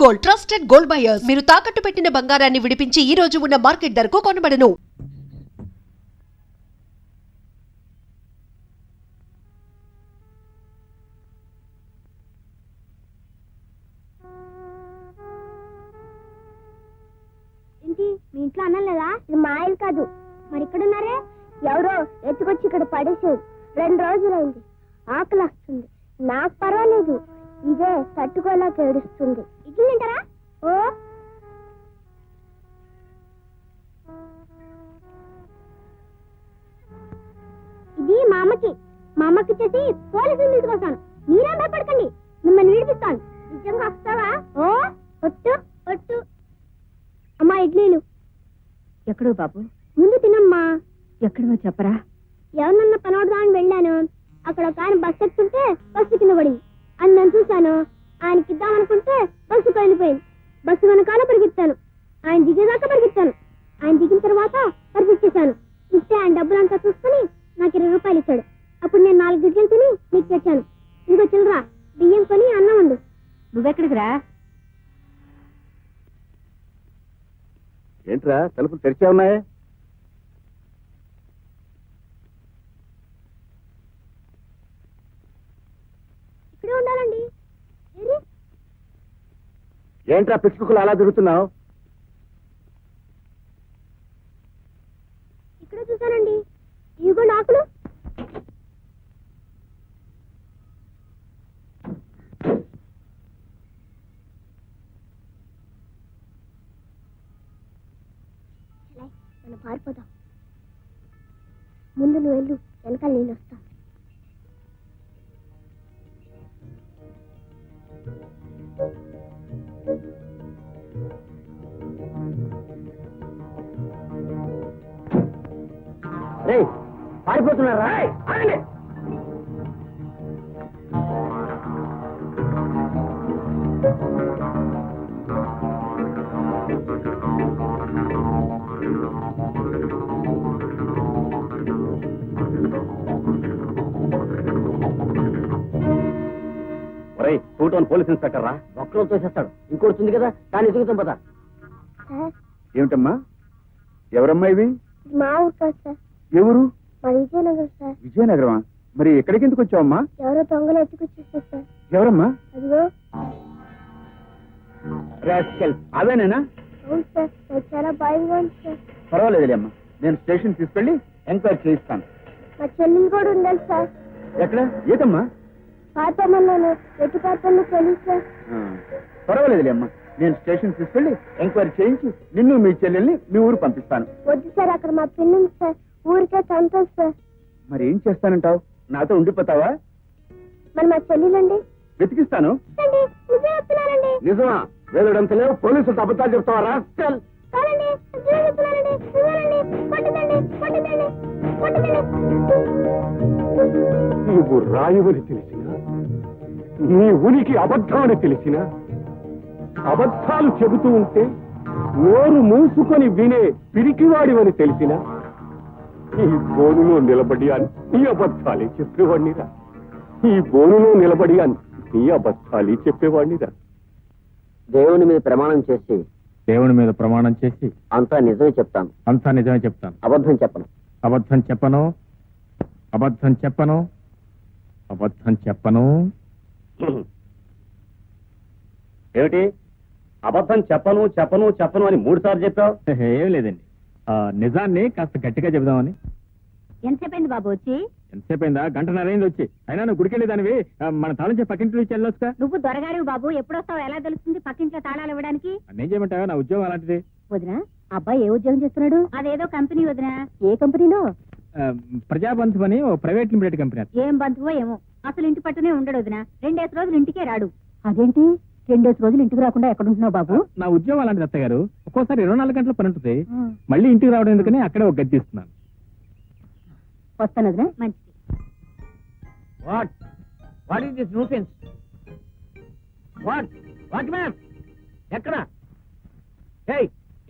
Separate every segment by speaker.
Speaker 1: Gold, trusted gold buyers. మీరు తాకట్టు పెట్టిన బంగారాన్ని విడిపించి ఈ రోజు ఉన్న మార్కెట్ ధరకు కొనబడను.
Speaker 2: ఏంటి మీ ఇంట్లో అన్నం లేదా? ఇది మా ఇల్లు కాదు. మరి ఇక్కడ ఉన్నారే? ఎవరో ఎత్తుకొచ్చి ఇక్కడ పడేసారు. 2 రోజులైంది. ఆకలి వస్తుంది. నాకు పర్వాలేదు, ఇదే తట్టుకోలేక ఏడుస్తుంది. ఇడ్లీ తింటారా? ఓ ఇది మా అమ్మకి చేసి పోలీసులు తీసుకొస్తాను. మీరే భయపడకండి, మిమ్మల్ని విడిపిస్తాను. నిజంగా వస్తావా? ఓ ఒట్టు ఒట్టు. అమ్మా ఇడ్లీలు.
Speaker 3: ఎక్కడో బాబు?
Speaker 2: ముందు తినమ్మా.
Speaker 3: ఎక్కడో చెప్పరా?
Speaker 2: ఎవరన్నా పనవడదామని వెళ్ళాను. అక్కడ ఒక ఆయన బస్సు ఎక్కుతుంటే బస్సు కింద పడింది. అని నేను చూశాను. ఆయనకి ఇద్దామనుకుంటే బస్సు వెళ్ళిపోయింది. బస్సు వెనకాల పరిగెత్తాను. ఆయన దిగేదాకా పరిగెత్తాను. ఆయన దిగిన తర్వాత పరిగెచ్చేశాను. ఇస్తే ఆయన డబ్బులంతా చూసుకుని నాకు 20 రూపాయలు ఇచ్చాడు. అప్పుడు నేను 4 గిడ్డలు తిని నీకు తెచ్చాను. ఇంకో చిల్లరా బియ్యం కొని అన్నం వండు.
Speaker 3: నువ్వెక్కడికి రా?
Speaker 4: ఏంట్రా తలుపులు తెరిచే ఉన్నాయే?
Speaker 2: ఇక్కడే ఉండాలండి.
Speaker 4: ఏంట్రా పిచ్చుకులు అలా తిరుగుతున్నావు?
Speaker 2: ఇక్కడే చూశానండి. ఇవిగోండి ఆకులు. మనం పారిపోదాం. ముందు నువ్వు వెళ్ళు, వెనకాల నేను వస్తా.
Speaker 4: పారిపోతున్నారా? పోలీస్ ఇన్స్పెక్టర్ రా, ఒక్కలో తోసేస్తాడు. ఇంకోటి ఉంది కదా, దాన్ని ఎదుగుతాం పదా. ఏమిటమ్మా? ఎవరమ్మా ఇవి?
Speaker 2: మా ఊరు కాదు సార్.
Speaker 4: ఎవరు?
Speaker 2: మా విజయనగరం సార్.
Speaker 4: విజయనగరమా? మరి ఎక్కడికి ఎందుకు వచ్చావమ్మా?
Speaker 2: ఎవరో దొంగలు ఎత్తుకొచ్చేసారు సార్.
Speaker 4: ఎవరమ్మా?
Speaker 2: అదిగో.
Speaker 4: అవేనేనా?
Speaker 2: అవును సార్, నాకు చాలా భయంగా ఉంది సార్.
Speaker 4: పర్వాలేదులేమ్మా, నేను స్టేషన్ తీసుకెళ్లి ఎంక్వైరీ చేయిస్తాను.
Speaker 2: మా చెల్లెలు కూడా ఉండాలి సార్.
Speaker 4: ఎక్కడ? ఏదమ్మా?
Speaker 2: పాతమల్లోను ఎటు పాత్రలు తెలియదు సార్.
Speaker 4: పర్వాలేదులేమ్మా, నేను స్టేషన్ తీసుకెళ్లి ఎంక్వైరీ చేయించి నిన్ను మీ చెల్లెల్ని మీ ఊరు పంపిస్తాను.
Speaker 2: వద్దు సార్, అక్కడ మా పిల్లి ఉంది సార్. ఊరికే సంతోష్ సార్.
Speaker 4: మరి ఏం చేస్తానంటావు? నాతో ఉండిపోతావా?
Speaker 2: మరి మా చెల్లెలండి?
Speaker 4: వెతికిస్తాను. నిజమా? వేదడంత లేవు, పోలీసులు అబద్ధాలు చెప్తావా? రాస్కల్.
Speaker 5: నువ్వు రాయువని తెలిసిన, నీ ఉనికి అబద్ధం అని తెలిసిన, అబద్ధాలు చెబుతూ ఉంటే నోరు మూసుకొని వినే పిరికివాడివని తెలిసిన, ఈ బోనులో నిలబడి అన్ని అబద్ధాలే చెప్పేవాడినిరా. ఈ బోనులో నిలబడి అన్ని అబద్ధాలే చెప్పేవాడినిరా.
Speaker 6: దేవుని మీద ప్రమాణం చేసి,
Speaker 7: దేవుని మీద ప్రమాణం చేసి
Speaker 6: అంతా నిజమే చెప్తాను.
Speaker 7: అంతా నిజమే చెప్తాను.
Speaker 6: అబద్ధం చెప్పను.
Speaker 7: అబద్ధం చెప్పను. అబద్ధం చెప్పను. అబద్ధం చెప్పను.
Speaker 4: ఏమిటి? అబద్ధం చెప్పను చెప్పను చెప్పను అని 3 సార్లు చెప్పావు?
Speaker 7: ఏం లేదండి, నిజాన్ని కాస్త గట్టిగా చెబుదామని.
Speaker 3: ఎంతసేపైంది బాబు వచ్చి?
Speaker 7: ఎంతసేపు అయిందా? 1:30 అయింది వచ్చి. అయినా నువ్వు గుడికెళ్ళేదానివి, మన తాళం చెప్పి పక్కింటి నుంచి వెళ్ళొచ్చుగా.
Speaker 3: నువ్వు దొరగారివి బాబు, ఎప్పుడొస్తావు ఎలా తెలుస్తుంది పక్కింట్లో తాళాలు ఇవ్వడానికి?
Speaker 7: నేను చేయమంటావా? నా ఉద్యోగం అలాంటిది.
Speaker 3: వదినా, అబ్బాయి ఏ ఉద్యోగం చేస్తున్నాడు? అదేదో కంపెనీ వదినా. ఏ కంపెనీలో?
Speaker 7: ప్రజాబంధు అని ఓ ప్రైవేట్ లిమిటెడ్ కంపెనీ.
Speaker 3: ఏం బంధువో ఏమో, అసలు ఇంటి పట్టునే ఉండడు వదినా. 2 రోజులు ఇంటికే రాడు. అదేంటి 2 రోజులు ఇంటికి రాకుండా ఎక్కడుంటున్నావు బాబు?
Speaker 7: నా ఉద్యోగం అలాంటిది అత్తయ్య గారు. ఒక్కోసారి 24 గంటల పని ఉంటుంది. మళ్ళీ ఇంటికి రావడం ఎందుకని అక్కడే ఒక గది తీస్తున్నాను.
Speaker 3: వస్తాను వదినా. మంచిది.
Speaker 6: What is this nuisance? What ma'am? ఎక్కడ?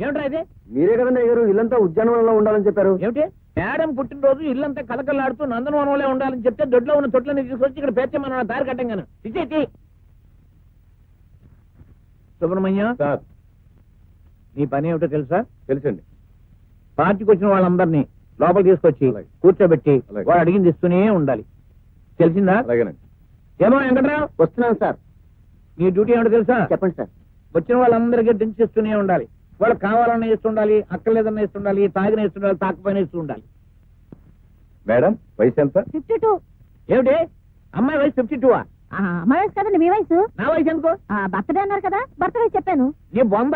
Speaker 6: ఏమిట్రా ఇది?
Speaker 4: మీరే కదండి అయ్యారు ఇల్లంతా ఉద్యానవనంలో ఉండాలని చెప్పారు.
Speaker 6: ఏమిటి? మేడం పుట్టినరోజు ఇల్లంతా కలకలాడుతూ నందనవనంలో ఉండాలని చెప్తే దొడ్లో ఉన్న తొట్లని తీసుకొచ్చి ఇక్కడ పేర్చమన్న దారి కట్టంగాను. సుబ్రహ్మణ్యం
Speaker 5: సార్
Speaker 6: నీ పని ఏమిటో తెలుసా?
Speaker 5: తెలుసండి.
Speaker 6: పార్టీకి వచ్చిన వాళ్ళందరినీ లోపల తీసుకొచ్చి
Speaker 5: అలాగే.
Speaker 6: కూర్చోబెట్టి
Speaker 5: అలాగే.
Speaker 6: వాడు అడిగింది ఇస్తూనే ఉండాలి. తెలిసిందా?
Speaker 5: అలాగేనండి.
Speaker 6: ఏమో వెంకట్రావు,
Speaker 4: వస్తున్నాను సార్.
Speaker 6: నీ డ్యూటీ ఏమిటో తెలుసా?
Speaker 4: చెప్పండి సార్.
Speaker 6: వచ్చిన వాళ్ళందరికీ డ్రింక్స్ ఇస్తూనే ఉండాలి. వాళ్ళు కావాలన్నా ఇస్తుండాలి, అక్కర్లేదన్నా ఇస్తుండాలి, తాగిన ఇస్తుండాలి, తాకపోయినా ఇస్తూ ఉండాలి.
Speaker 5: మేడం వయసు ఎంత?
Speaker 3: 52.
Speaker 6: ఏమిటి అమ్మాయి వయసు 52?
Speaker 3: అమ్మాయి వయసు కదండి మీ వయసు.
Speaker 6: నా వయసు ఎందుకు?
Speaker 3: బర్త్డే అన్నారు కదా, బర్త్ వయసు చెప్పాను.
Speaker 6: నీ బొంద.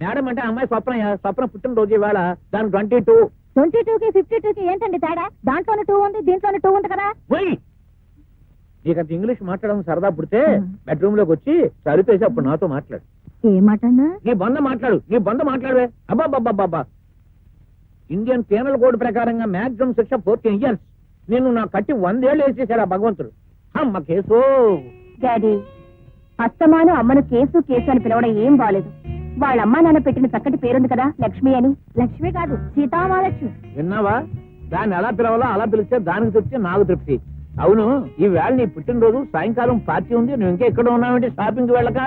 Speaker 6: మేడం అంటే అమ్మాయి స్వప్న పుట్టినరోజు ఇవాళ, దాని 22.
Speaker 3: 22కి 52కి ఏంటండి తేడా? దాంట్లోనే 2 ఉంది, దీంట్లోనే 2 ఉంది కదా.
Speaker 6: పోయి నీకంత ఇంగ్లీష్ మాట్లాడడం సరదా పుడితే బెడ్రూమ్ లోకి వచ్చి సరిపేసి అప్పుడు నాతో మాట్లాడు.
Speaker 3: ఏమాటన్నా?
Speaker 6: నీ బొంద మాట్లాడు, నీ బొంద మాట్లాడవే. అబ్బాబ్బాబ్బా, ఇండియన్ పీనల్ కోడ్ ప్రకారంగా మాక్సిమం శిక్ష 14 years. నేను నా కట్టి 100 ఏళ్ళు వేసేసాడు ఆ భగవంతుడు. అమ్మ కేసు.
Speaker 3: డాడీ, అస్తమాను అమ్మను కేసు కేసు అని పిలవడం ఏం బాలేదు. వాళ్ళ అమ్మా నాన్న పెట్టిన చక్కటి పేరుంది కదా, లక్ష్మి అని. లక్ష్మి కాదు, సీతామహాలక్ష్మి.
Speaker 6: విన్నావా? దాన్ని ఎలా పిలవాలో అలా పిలిస్తే దానికి తృప్తి, నాకు తృప్తి. అవును, ఈ వేళ నీ పుట్టినరోజు, సాయంకాలం పార్టీ ఉంది, నువ్వు ఇంకా ఎక్కడ ఉన్నావంటే షాపింగ్ వెళ్ళక?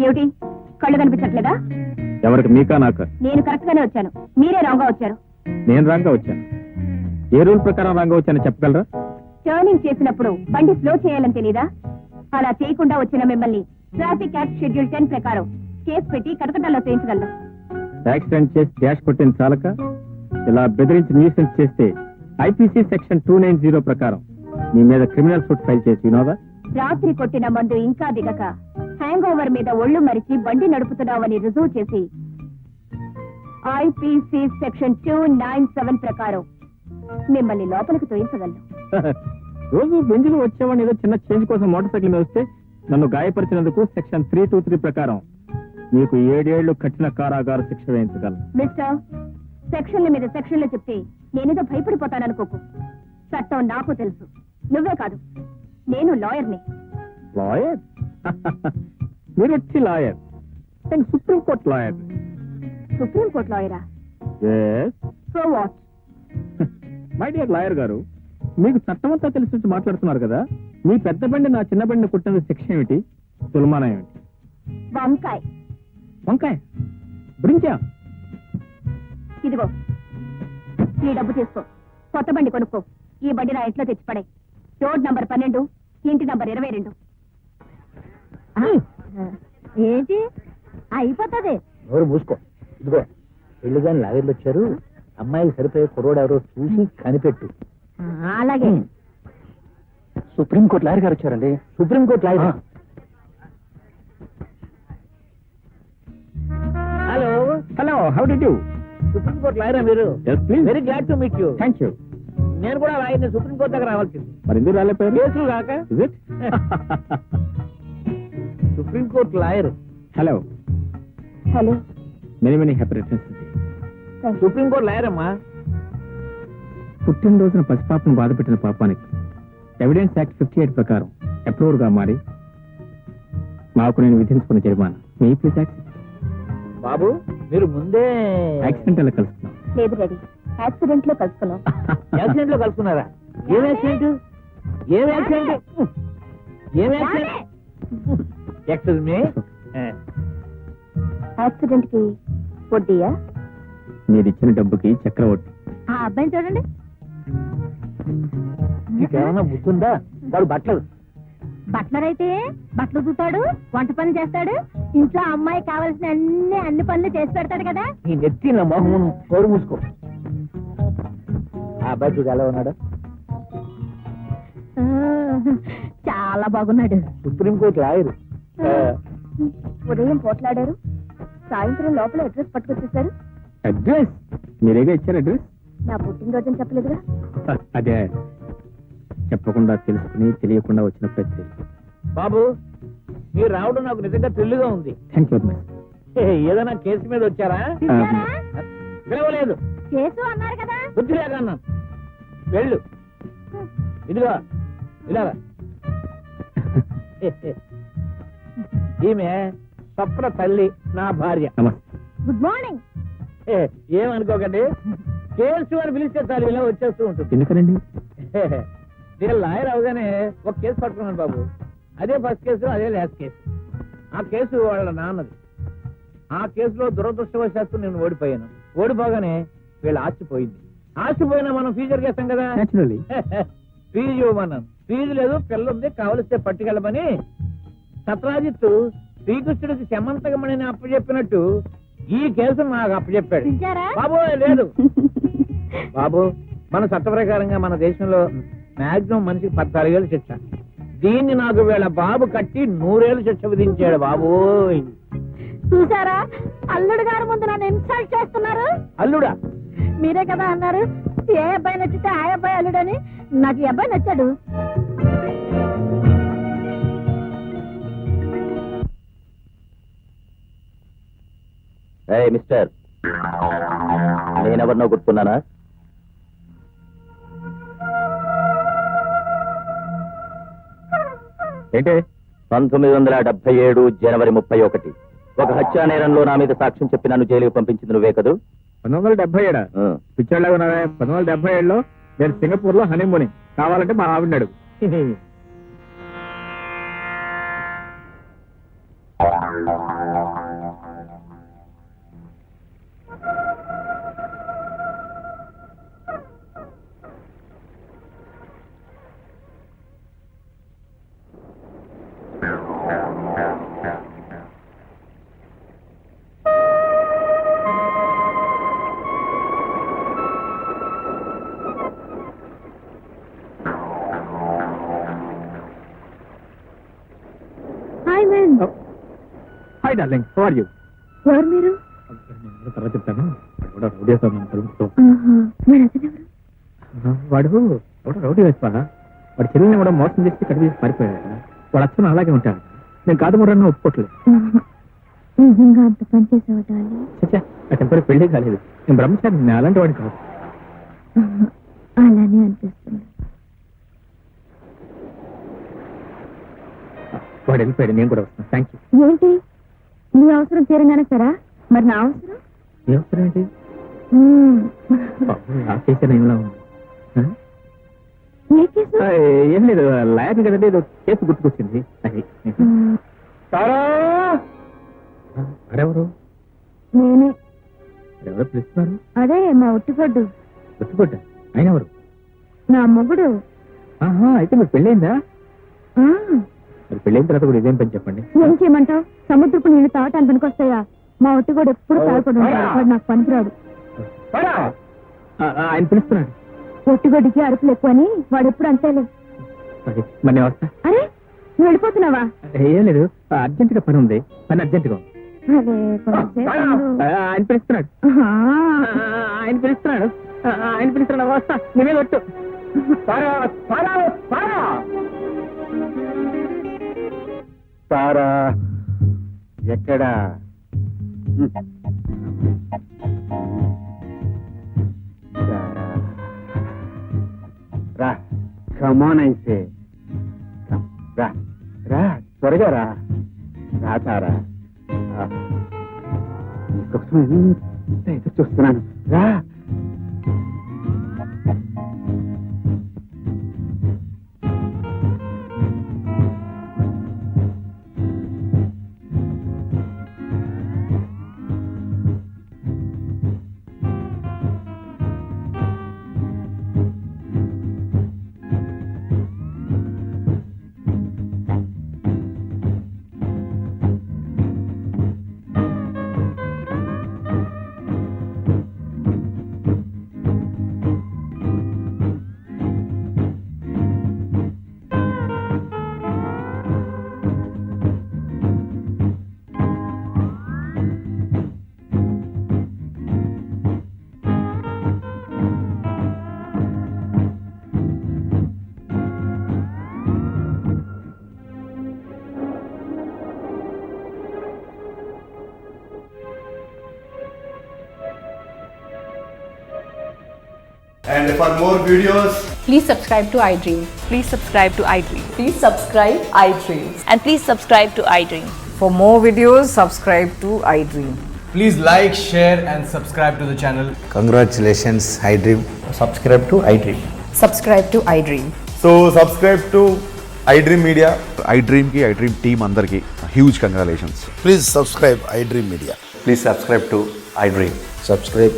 Speaker 3: ఏమిటి, కళ్ళు కనిపించట్లేదా?
Speaker 7: ఎవరికి, మీకా నాకా?
Speaker 3: నేను కరెక్ట్ గానే వచ్చాను, మీరే రాంగ్ గా వచ్చారు.
Speaker 7: నేను రాంగా వచ్చాను. ఏ రూల్ ప్రకారం రాంగా వచ్చానో చెప్పగలరా?
Speaker 3: టర్నింగ్ చేసినప్పుడు బండి స్లో చేయాలని తెలీదా? అలా చేయకుండా వచ్చిన మిమ్మల్ని ట్రాఫిక్ యాక్ట్ షెడ్యూల్ 10 ప్రకారం కేసు పెట్టి కటకటాల్లో చేయించగలను.
Speaker 7: యాక్సిడెంట్ చేసి డాష్ కొట్టిన చాలక ఇలా బెదిరించి న్యూసెన్స్ చేస్తే ఐపీసీ సెక్షన్ 290 ప్రకారం మీ మీద క్రిమినల్ సూట్ ఫైల్ చేసి వినోదా?
Speaker 3: రాత్రి కొట్టిన మందు ఇంకా దిగక హ్యాంగ్ ఓవర్ మీద ఒళ్ళు మరిచి బండి నడుపుతున్నావని రుజువు చేసి ఐపీసీ సెక్షన్ 297 ప్రకారం మిమ్మల్ని లోపలికి తోయించగలను.
Speaker 7: రోజు బెంజులు వచ్చేవాడిని ఏదో చిన్న చేంజ్ కోసం మోటార్ సైకిల్ మీద వస్తే నన్ను గాయపరిచినందుకు సెక్షన్ 323 ప్రకారం మీకు 7 ఏళ్లు కఠిన కారాగార శిక్ష వేయించగలను.
Speaker 3: మిస్టర్, సెక్షన్ల మీద సెక్షన్లు చెప్తే నేనేదో భయపడిపోతాననుకోకు. చట్టం నాకు తెలుసు, నువ్వే కాదు, నేను లాయర్ని.
Speaker 7: లాయర్? మీరు వచ్చి లాయర్? నేను సుప్రీంకోర్టు లాయర్.
Speaker 3: సుప్రీంకోర్టు లాయరా? So what?
Speaker 7: My dear lawyer గారు, మీకు చట్టమంతా తెలిసి వచ్చి మాట్లాడుతున్నారు కదా. మీ పెద్ద బండి నా చిన్న బండిని కుట్టిన శిక్ష ఏమిటి, తులమానం ఏమిటి?
Speaker 3: వంకాయ్.
Speaker 7: వంకాయ? బ్రింజా?
Speaker 3: ఇదిగో ఈ డబ్బు తీసుకో, కొత్త బండి కొనుక్కో. ఈ బండి నా ఇంట్లో తెచ్చిపడే. రోడ్ నంబర్ 12, ఇంటి నంబర్ 22. ఏంటి అయిపోతుంది?
Speaker 6: ఎవరు మూసుకో. ఇదిగో పెళ్లి గాని లాగర్లు వచ్చారు, అమ్మాయికి సరిపోయే కుర్రోడు ఎవరో చూసి కనిపెట్టు.
Speaker 3: అలాగే.
Speaker 4: సుప్రీంకోర్టు లాయర్ గారు వచ్చారండి.
Speaker 6: Supreme court lawyer. Hello
Speaker 7: hello, how do you?
Speaker 6: Supreme court లాయరా మీరు?
Speaker 7: Yes, please.
Speaker 6: Very glad to meet you.
Speaker 7: Thank you.
Speaker 6: నేను కూడా లాయర్ని, సుప్రీంకోర్టు దగ్గర రావాల్సింది.
Speaker 7: మరి ఎందుకు రాలేపోయారు?
Speaker 6: కేసులు కాక.
Speaker 7: Is it?
Speaker 6: Supreme court lawyer.
Speaker 7: Hello,
Speaker 3: hello.
Speaker 7: Many happy returns.
Speaker 6: Supreme court lawyer అమ్మా.
Speaker 7: పుట్టినరోజున పసిపాపను బాధపెట్టిన పాపానికి ఎవిడెన్స్ యాక్ట్ 58 ప్రకారం అప్రూవర్ గా మారి మాకు నేను విధించుకున్న జరిమానా మీ ప్లీజ్ యాక్సెప్ట్.
Speaker 6: బాబు మీరు ముందే
Speaker 7: యాక్సిడెంట్ ఎలా కలుసుకున్నాం?
Speaker 3: లేదు రెడీ, యాక్సిడెంట్ లో కలుసుకున్నాం.
Speaker 6: యాక్సిడెంట్ లో కలుసుకున్నారా? ఏం యాక్సిడెంట్? ఏం యాక్సిడెంట్? ఏం యాక్సిడెంట్? Excuse me.
Speaker 3: యాక్సిడెంట్ కి వడ్డీయా?
Speaker 7: మీరు ఇచ్చిన డబ్బుకి చక్రవడ్డీ.
Speaker 3: ఆ అబ్బాయిని చూడండి.
Speaker 6: నీకేమన్నా బుద్ధుందా? వాడు బట్టలు
Speaker 3: బట్లర్ అయితే బట్టలు చూతాడు, వంట పనులు చేస్తాడు, ఇంట్లో అమ్మాయి కావాల్సిన అన్ని పనులు చేసి పెడతాడు కదా.
Speaker 6: నీ నెత్తి నా మొహం కోరు మూసుకో. ఆ అబ్బాయి చూడు ఎలా ఉన్నాడు?
Speaker 3: చాలా బాగున్నాడు.
Speaker 6: Supreme court lawyer.
Speaker 3: ఉదయం పోట్లాడారు, సాయంత్రం లోపల అడ్రస్ పట్టుకొచ్చేసారు.
Speaker 7: అడ్రస్ మీరేగా ఇచ్చారు అడ్రస్?
Speaker 3: నా పుట్టినరోజు చెప్పలేదుగా.
Speaker 7: అదే చెప్పకుండా తెలుసుకుని తెలియకుండా వచ్చిన ప్రతి.
Speaker 6: బాబు మీరు రావడం నాకు నిజంగా థ్రిల్గా ఉంది.
Speaker 7: Thank you very much.
Speaker 6: ఏదైనా కేసు మీద వచ్చారా? పిలవలేదు.
Speaker 3: కేసు అన్నారు కదా.
Speaker 6: బుద్ధి లేక అన్నాను. వెళ్ళు. ఇదిగో ఇలాగా. ఈమె స్వప్న తల్లి, నా భార్య.
Speaker 7: నమస్తే.
Speaker 3: Good morning.
Speaker 6: ఏమనుకోకండి, కేసు అని పిలిస్తే చాలు ఇలా వచ్చేస్తూ ఉంటుంది.
Speaker 7: ఎందుకనండి?
Speaker 6: నేను లాయర్ అవగానే ఒక కేసు పట్టుకున్నాను బాబు. అదే ఫస్ట్ కేసు, అదే లాస్ట్ కేసు. ఆ కేసు వాళ్ళ నాన్నది. ఆ కేసులో దురదృష్టవశాత్తు నేను ఓడిపోయాను. ఓడిపోగానే వీళ్ళు ఆశపోయింది. ఆశపోయినా మనం ఫీజు చేస్తాం కదా,
Speaker 7: నేచురల్లీ.
Speaker 6: ఫీజు ఇవ్వమన్నాను. ఫీజు లేదు, పిల్ల ఉంది, కావలిస్తే పట్టుకెళ్ళమని సత్రాజిత్తు శ్రీకృష్ణుడికి శమంతకమణిని అప్పచెప్పినట్టు ఈ కేసు నాకు అప్పచెప్పాడు.
Speaker 3: పిలిచారా?
Speaker 6: బాబు లేదు బాబు, మన చట్ట ప్రకారంగా మన దేశంలో మాక్సిమం మనిషికి 14 ఏళ్ళు శిక్ష. దీన్ని నాకు వీళ్ళ బాబు కట్టి 100 ఏళ్ళు శిక్ష విధించాడు బాబు.
Speaker 3: చూసారా, అల్లుడు గారి ముందు నన్ను ఇన్సల్ట్ చేస్తున్నారు.
Speaker 6: అల్లుడా?
Speaker 3: మీరే కదా అన్నారు ఏ అబ్బాయి నచ్చితే ఆ అబ్బాయి అల్లుడని. నాకు ఈ అబ్బాయి నచ్చాడు.
Speaker 4: మిస్టర్, నేనెవరినో గుర్తున్నానా?
Speaker 7: ఏంటి?
Speaker 4: 1977 జనవరి 31 ఒక హత్యా నేరంలో నా మీద సాక్ష్యం చెప్పి నన్ను జైలుకి పంపించింది నువ్వే కదూ?
Speaker 7: 1977 పిచ్చోళ్ళగా ఉన్నారా? 1977లో నేను సింగపూర్ లో హనీమూనింగ్. కావాలంటే మా ఆవిడన్నాడు.
Speaker 3: Hi man.
Speaker 7: Hi darling, how are you?
Speaker 3: ఎవరు మీరు?
Speaker 7: తర్వాత చెప్తాను. వాడు కూడా రౌడీ వేస్తాడు మన తలుపుతో.
Speaker 3: మరి అతనెవరు?
Speaker 7: వాడు ఎవడో రౌడీ వేస్తా. వాడు చెల్లిని కూడా మోసం చేసి ఇక్కడ తీసి పారిపోయాడు. వాడు అచ్చను అలాగే ఉంటాడు. నేను కాదు కూడా ఒప్పుకోవట్లేదు.
Speaker 3: నిజంగా అంత పని చేసేవాళ్ళు?
Speaker 7: చచ్చా, నాకు ఎప్పుడు పెళ్లి కాలేదు. నేను బ్రహ్మచారి, నేను అలాంటి వాడిని కాదు.
Speaker 3: అలానే అనిపిస్తుంది.
Speaker 7: వాడు వెళ్ళిపోయాడు, నేను కూడా వస్తాను. Thank you.
Speaker 3: ఏంటి నీ అవసరం తీరంగానే సరా? మరి నా అవసరం?
Speaker 7: ఏ అవసరం ఏంటి? ఆ కేసు ఏమిలా ఉంది?
Speaker 3: ఏ కేసు?
Speaker 7: ఏం లేదు, లాయర్ కదండి, ఏదో కేసు గుర్తుకొచ్చింది. అది అరెవరు?
Speaker 3: నేనే.
Speaker 7: ఎవరో పిలుస్తున్నారు?
Speaker 3: అదే మా ఒట్టిపడ్డు.
Speaker 7: గుర్తుపడ్డ? ఆయన ఎవరు?
Speaker 3: నా మొగుడు.
Speaker 7: అయితే మీరు పెళ్ళైందా? మరి పెళ్ళైన తర్వాత కూడా ఇదేం పని చెప్పండి.
Speaker 3: ఏం చేయమంటావు? సముద్రపు నీళ్లు తాగటానికి పనికొస్తాయా? మా ఒట్టిగోడు ఎప్పుడు తాగకుండా ఉంటాడు. వాడు నాకు పనికిరాడు.
Speaker 7: ఆయన పిలుస్తున్నాడు.
Speaker 3: ఒట్టిగొడ్డికి అరుపులు ఎక్కువ అని వాడు ఎప్పుడు అంతేలే.
Speaker 7: మరి నేను వస్తా.
Speaker 3: అరే నువ్వు వెళ్ళిపోతున్నావా?
Speaker 7: ఏం లేదు, అర్జెంట్ గా పని ఉంది. పని అర్జెంట్ గా ఉంది.
Speaker 3: అదే కొంచెంసేపు ఉండు.
Speaker 7: ఆయన పిలుస్తున్నాడు. ఆయన పిలుస్తున్నాడు. ఆయన పిలుస్తున్నాడు. వస్తా, నువ్వే కొట్టు.
Speaker 4: సారా ఎక్కడా? రా, కమాన్ అయితే రా రా, త్వరగా రా. రా సారా, నీకోసం ఎంత ఎదురు చూస్తున్నాను. రా.
Speaker 8: And for more videos,
Speaker 9: please subscribe to iDream.
Speaker 10: Please subscribe to iDream.
Speaker 9: Please subscribe iDream.
Speaker 10: And please subscribe to iDream.
Speaker 9: For more videos, subscribe to iDream.
Speaker 8: Please like, share and subscribe to the channel.
Speaker 10: Congratulations, iDream.
Speaker 4: Subscribe to iDream.
Speaker 9: Subscribe to iDream.
Speaker 5: So subscribe to iDream media.
Speaker 11: iDream కి iDream team అందరికి huge congratulations.
Speaker 10: Please subscribe iDream Media.
Speaker 4: Please subscribe to iDream.
Speaker 10: Subscribe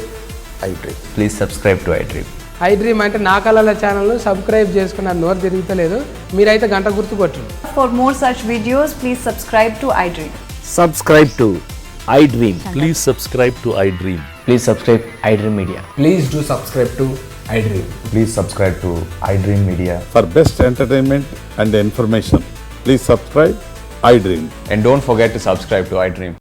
Speaker 10: iDream.
Speaker 4: Please subscribe to iDream.
Speaker 12: iDream అంటే నా కళల ఛానల్ను subscribe చేసుకున్న నోరు తిరుగుతలేదు. మీరైతే గంట గుర్తు కొట్టండి.
Speaker 9: For more such videos, please subscribe to iDream.
Speaker 4: Subscribe to iDream.
Speaker 5: Please subscribe to iDream.
Speaker 4: Please subscribe iDream Media.
Speaker 8: Please do subscribe to iDream.
Speaker 11: Please subscribe to iDream Media.
Speaker 5: For best entertainment and information, please subscribe iDream.
Speaker 11: And don't forget to subscribe to iDream.